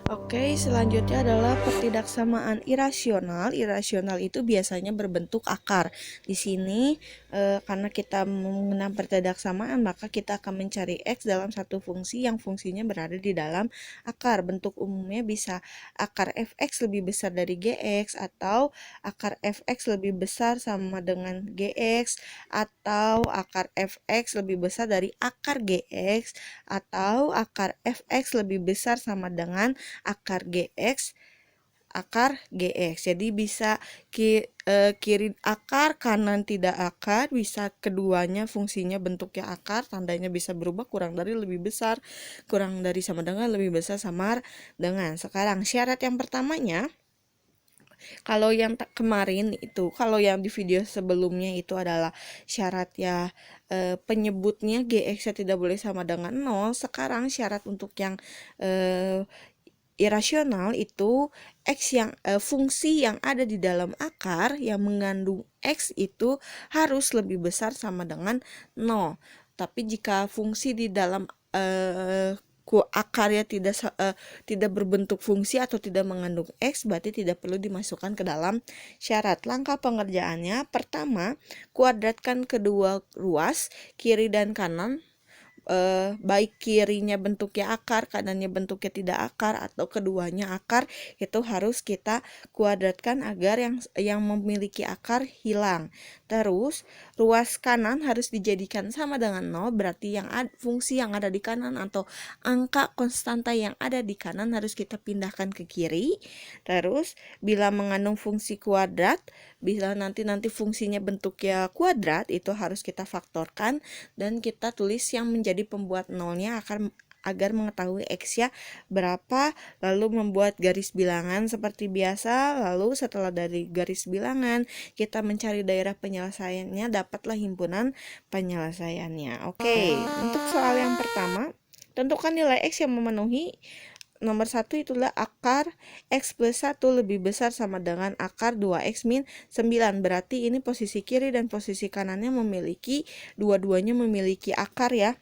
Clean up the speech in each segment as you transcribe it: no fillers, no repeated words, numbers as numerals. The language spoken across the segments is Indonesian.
Oke, selanjutnya adalah pertidaksamaan irasional. Irasional itu biasanya berbentuk akar. Di sini, karena kita mengenal pertidaksamaan, maka kita akan mencari X dalam satu fungsi yang fungsinya berada di dalam akar. Bentuk umumnya bisa akar fx lebih besar dari gx, atau akar fx lebih besar sama dengan gx, atau akar fx lebih besar dari akar gx, atau akar fx lebih besar sama dengan akar gx. Jadi bisa kiri akar, kanan tidak akar, bisa keduanya fungsinya bentuknya akar, tandanya bisa berubah, kurang dari lebih besar, kurang dari sama dengan, lebih besar sama dengan. Sekarang syarat yang pertamanya, kalau yang kemarin itu, kalau yang di video sebelumnya itu adalah syarat ya, penyebutnya gx tidak boleh sama dengan 0. Sekarang syarat untuk yang irasional itu fungsi yang ada di dalam akar yang mengandung x itu harus lebih besar sama dengan 0. Tapi jika fungsi di dalam akarnya tidak berbentuk fungsi atau tidak mengandung x, berarti tidak perlu dimasukkan ke dalam syarat. Langkah pengerjaannya, pertama, kuadratkan kedua ruas kiri dan kanan, baik kirinya bentuknya akar, kanannya bentuknya tidak akar, atau keduanya akar, itu harus kita kuadratkan agar yang memiliki akar hilang. Terus ruas kanan harus dijadikan sama dengan 0, berarti fungsi yang ada di kanan atau angka konstanta yang ada di kanan harus kita pindahkan ke kiri. Terus bila mengandung fungsi kuadrat, bila nanti fungsinya bentuknya kuadrat, itu harus kita faktorkan dan kita tulis yang menjadi pembuat nolnya agar mengetahui x-nya berapa, lalu membuat garis bilangan seperti biasa. Lalu setelah dari garis bilangan kita mencari daerah penyelesaiannya, dapatlah himpunan penyelesaiannya. Oke, untuk soal yang pertama, tentukan nilai x yang memenuhi nomor 1 itulah akar x plus 1 lebih besar sama dengan akar 2x min 9. Berarti ini posisi kiri dan posisi kanannya dua-duanya memiliki akar ya.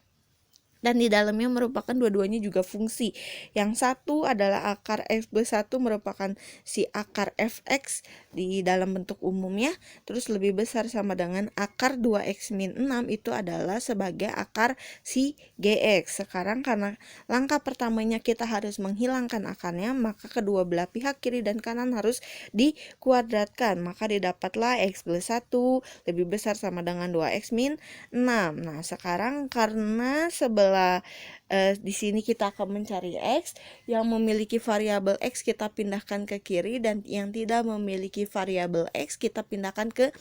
Dan di dalamnya merupakan dua-duanya juga fungsi. Yang satu adalah akar x plus 1 merupakan si akar fx di dalam bentuk umumnya, terus lebih besar sama dengan akar 2x min 6 itu adalah sebagai akar si gx. Sekarang karena langkah pertamanya kita harus menghilangkan akarnya, maka kedua belah pihak kiri dan kanan harus dikuadratkan. Maka didapatlah x plus 1 lebih besar sama dengan 2x min 6. Nah, sekarang karena di sini kita akan mencari x yang memiliki variabel x, kita pindahkan ke kiri, dan yang tidak memiliki variabel x kita pindahkan ke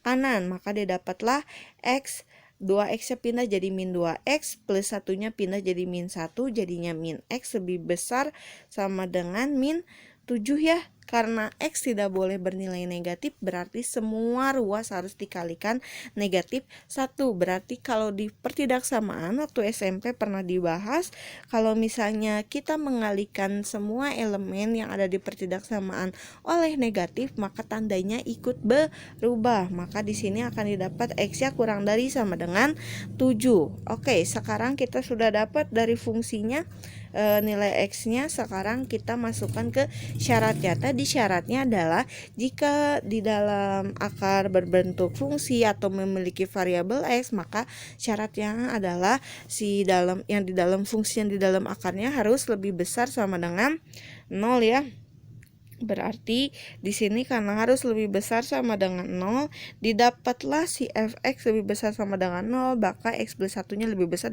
kanan. Maka didapatlah x, 2x nya pindah jadi min 2x, plus 1 nya pindah jadi min 1, jadinya min x lebih besar sama dengan min 7 ya. Karena x tidak boleh bernilai negatif, berarti semua ruas harus dikalikan negatif 1. Berarti kalau di pertidaksamaan waktu SMP pernah dibahas, kalau misalnya kita mengalihkan semua elemen yang ada di pertidaksamaan oleh negatif, maka tandanya ikut berubah. Maka di sini akan didapat x-nya kurang dari sama dengan 7. Oke, sekarang kita sudah dapat dari fungsinya nilai x-nya. Sekarang kita masukkan ke syaratnya. Tadi syaratnya adalah jika di dalam akar berbentuk fungsi atau memiliki variabel x, maka syaratnya adalah yang di dalam fungsi yang di dalam akarnya harus lebih besar sama dengan 0 ya. Berarti di sini karena harus lebih besar sama dengan 0, didapatlah si fx lebih besar sama dengan 0, maka x plus 1-nya lebih besar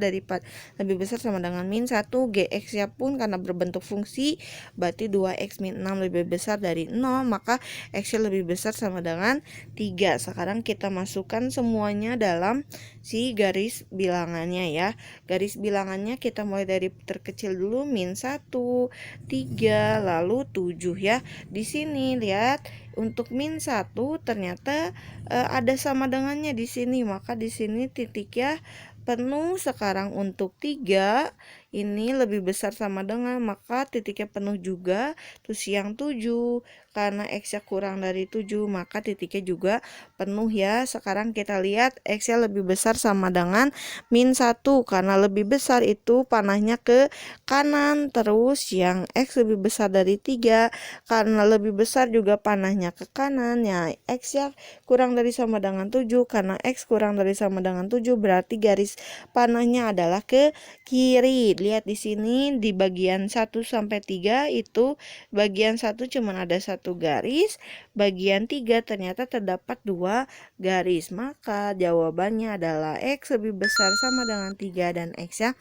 sama dengan min 1. Gx-nya pun karena berbentuk fungsi, berarti 2x min 6 lebih besar dari 0, maka x-nya lebih besar sama dengan 3. Sekarang kita masukkan semuanya dalam si garis bilangannya ya. Garis bilangannya kita mulai dari terkecil dulu, min 1, 3, lalu 7 ya. Di sini lihat untuk min 1 ternyata ada sama dengannya di sini, maka di sini titiknya penuh. Sekarang untuk 3 ini lebih besar sama dengan, maka titiknya penuh juga. Terus yang 7 karena X-nya kurang dari 7 maka titiknya juga penuh ya. Sekarang kita lihat X-nya lebih besar sama dengan min 1 karena lebih besar itu panahnya ke kanan. Terus yang X lebih besar dari 3 karena lebih besar juga panahnya ke kanan ya. X-nya kurang dari sama dengan 7 karena X kurang dari sama dengan 7 berarti garis panahnya adalah ke kiri. Lihat di sini di bagian 1 sampai 3 itu bagian 1 cuman ada satu garis, bagian 3 ternyata terdapat 2 garis. Maka jawabannya adalah X lebih besar sama dengan 3 dan X-nya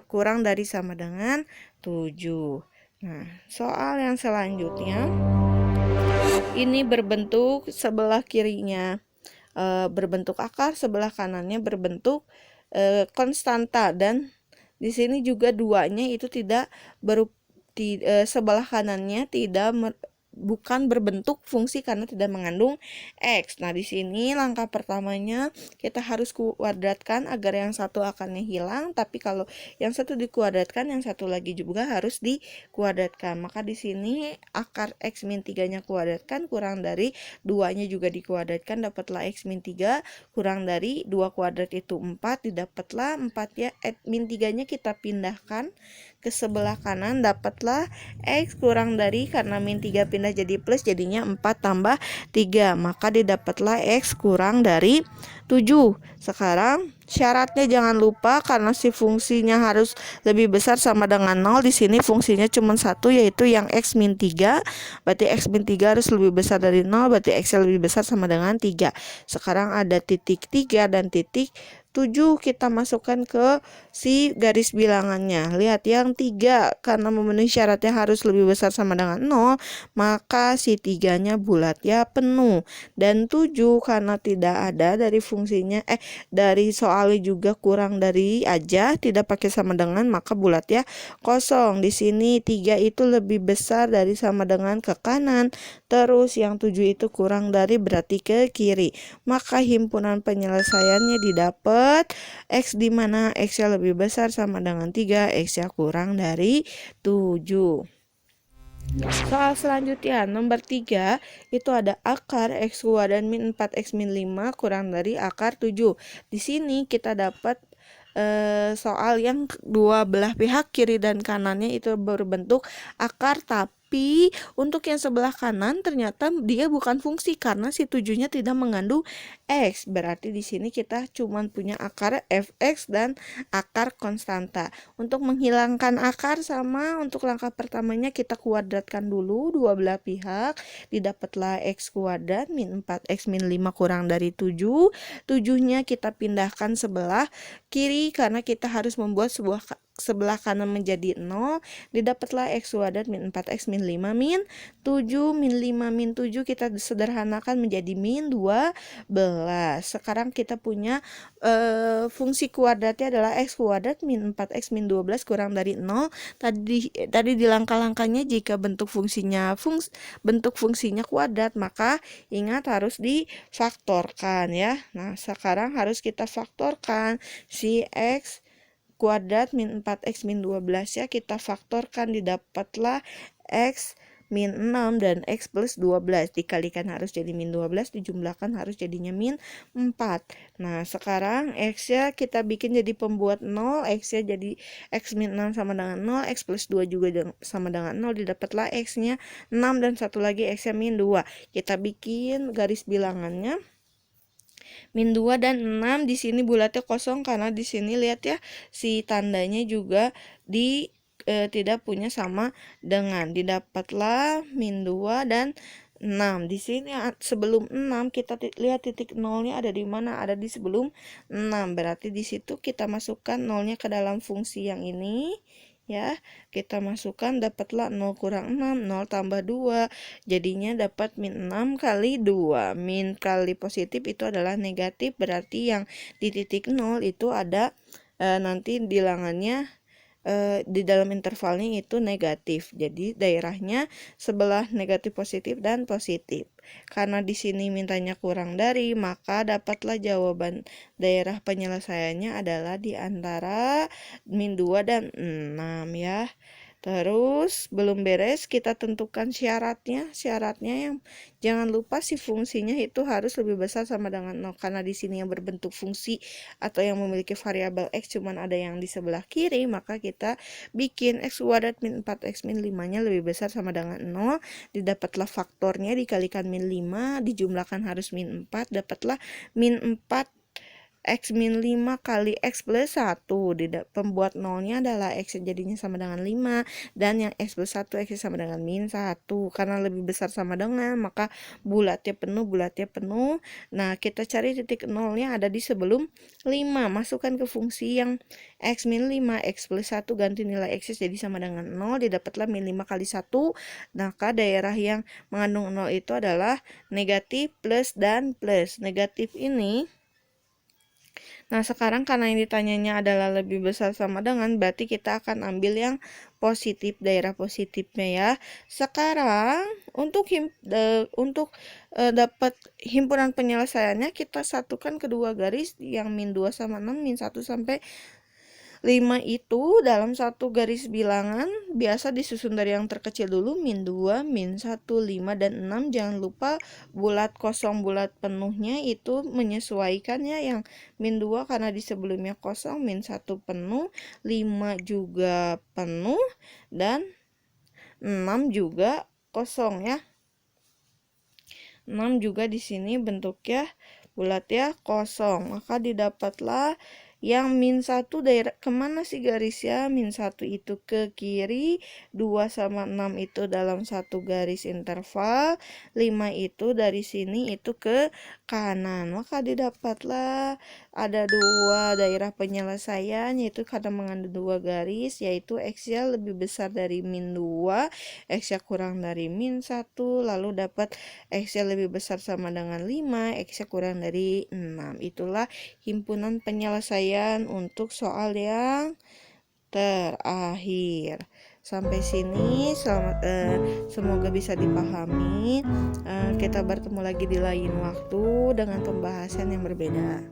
kurang dari sama dengan 7. Nah, soal yang selanjutnya ini berbentuk sebelah kirinya berbentuk akar, sebelah kanannya berbentuk konstanta dan di sini juga duanya itu tidak sebelah kanannya bukan berbentuk fungsi karena tidak mengandung X. Nah, di sini langkah pertamanya kita harus kuadratkan agar yang satu akarnya hilang, tapi kalau yang satu dikuadratkan, yang satu lagi juga harus dikuadratkan. Maka di sini akar X min 3-nya kuadratkan, kurang dari 2-nya juga dikuadratkan, dapatlah X min 3, kurang dari 2 kuadrat itu 4, didapatlah 4 ya. Min 3-nya kita pindahkan ke sebelah kanan, dapatlah X kurang dari, karena min 3 pindah jadi plus jadinya 4 tambah 3 maka didapatlah X kurang dari 7. Sekarang syaratnya jangan lupa karena si fungsinya harus lebih besar sama dengan 0. Di sini fungsinya cuma satu yaitu yang X min 3. Berarti X min 3 harus lebih besar dari 0, berarti X lebih besar sama dengan 3. Sekarang ada titik 3 dan titik 7 kita masukkan ke si garis bilangannya. Lihat yang 3 karena memenuhi syaratnya harus lebih besar sama dengan 0, maka si 3-nya bulat ya, penuh. Dan 7 karena tidak ada dari fungsinya dari soalnya juga kurang dari aja, tidak pakai sama dengan, maka bulat ya, kosong. Di sini 3 itu lebih besar dari sama dengan ke kanan, terus yang 7 itu kurang dari berarti ke kiri. Maka himpunan penyelesaiannya didapat X di mana X-nya lebih besar sama dengan 3, X-nya kurang dari 7. Soal selanjutnya nomor 3 itu ada akar X kuadrat min 4X min 5 kurang dari akar 7. Di sini kita dapat soal yang dua belah pihak kiri dan kanannya itu berbentuk akar, tapi untuk yang sebelah kanan ternyata dia bukan fungsi karena si 7-nya tidak mengandung X. Berarti di sini kita cuma punya akar fx dan akar konstanta. Untuk menghilangkan akar sama untuk langkah pertamanya kita kuadratkan dulu dua belah pihak, didapatlah X kuadrat min 4X min 5 kurang dari 7. 7-nya kita pindahkan sebelah kiri karena kita harus membuat sebelah kanan menjadi 0, didapatlah X kuadrat min 4X min 5 min 7, min 5 min 7 kita sederhanakan menjadi min 12. Sekarang kita punya fungsi kuadratnya adalah X kuadrat min 4X min 12 kurang dari 0. Tadi di langkah-langkahnya jika bentuk fungsinya kuadrat, maka ingat harus difaktorkan ya. Nah, sekarang harus kita faktorkan si X kuadrat min 4X min 12 ya, kita faktorkan, didapatlah X min 6 dan X plus 12, dikalikan harus jadi min 12, dijumlahkan harus jadinya min 4. Nah, sekarang X nya kita bikin jadi pembuat 0, X nya jadi X min 6 sama dengan 0, X plus 2 juga sama dengan 0, didapatlah X nya 6 dan satu lagi X nya min 2. Kita bikin garis bilangannya. Min 2 dan 6 di sini bulatnya kosong karena di sini lihat ya si tandanya juga tidak punya sama dengan, didapatlah min 2 dan 6. Di sini sebelum 6 kita lihat titik nolnya ada di mana? Ada di sebelum 6. Berarti di situ kita masukkan nolnya ke dalam fungsi yang ini. Ya, kita masukkan, dapatlah 0 kurang 6, 0 tambah 2, jadinya dapat min 6 kali 2. Min kali positif itu adalah negatif, berarti yang di titik 0 itu ada nanti bilangannya di dalam intervalnya itu negatif. Jadi daerahnya sebelah negatif positif dan positif. Karena di sini mintanya kurang dari, maka dapatlah jawaban daerah penyelesaiannya adalah di antara min 2 dan 6 ya. Terus belum beres, kita tentukan syaratnya. Syaratnya yang jangan lupa si fungsinya itu harus lebih besar sama dengan 0, karena di sini yang berbentuk fungsi atau yang memiliki variabel x cuman ada yang di sebelah kiri, maka kita bikin x kuadrat min 4x min 5-nya lebih besar sama dengan 0. Didapatlah faktornya dikalikan min 5, dijumlahkan harus min 4, dapatlah min 4 x min 5 kali x plus 1. Pembuat nolnya adalah x jadinya sama dengan 5, dan yang x plus 1 x sama dengan min 1. Karena lebih besar sama dengan, maka bulatnya penuh. Nah, kita cari titik nolnya ada di sebelum 5. Masukkan ke fungsi yang x min 5, x plus 1, ganti nilai x jadi sama dengan 0, didapatlah min 5 kali 1. Maka daerah yang mengandung 0 itu adalah negatif, plus, dan plus. Negatif ini, nah, sekarang karena yang ditanyanya adalah lebih besar sama dengan, berarti kita akan ambil yang positif, daerah positifnya ya. Sekarang untuk dapat himpunan penyelesaiannya, kita satukan kedua garis yang min 2 sama 6, min 1 sampai 5 itu dalam satu garis bilangan biasa disusun dari yang terkecil dulu, min 2, min 1, 5, dan 6. Jangan lupa bulat kosong bulat penuhnya itu menyesuaikannya, yang min 2 karena di sebelumnya kosong, min 1 penuh, 5 juga penuh, dan 6 juga kosong ya. 6 juga di sini bentuknya bulat ya, kosong. Maka didapatlah yang min 1 daerah kemana sih garisnya? Min 1 itu ke kiri, 2 sama 6 itu dalam satu garis interval, 5 itu dari sini itu ke kanan. Maka didapatlah ada dua daerah penyelesaian, yaitu karena mengandung dua garis, yaitu x-nya lebih besar dari min 2, x-nya kurang dari min 1, lalu dapat x-nya lebih besar sama dengan 5, x-nya kurang dari 6. Itulah himpunan penyelesaian untuk soal yang terakhir. Sampai sini, semoga bisa dipahami. Kita bertemu lagi di lain waktu dengan pembahasan yang berbeda.